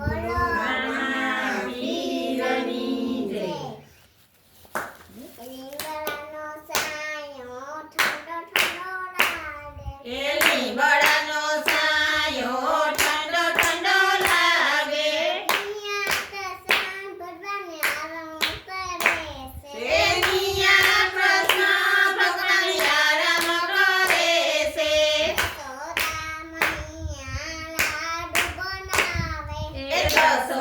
બોલો મહાવીરની જય. લીમડાનો છાંયો ઠંડો ઠંડો લાગે. એ લીમડાનો છાંયો ઠંડો ઠંડો લાગે. અહીંયા કૃષ્ણ ભગવાન આરામ કરે છે. એ યશોદા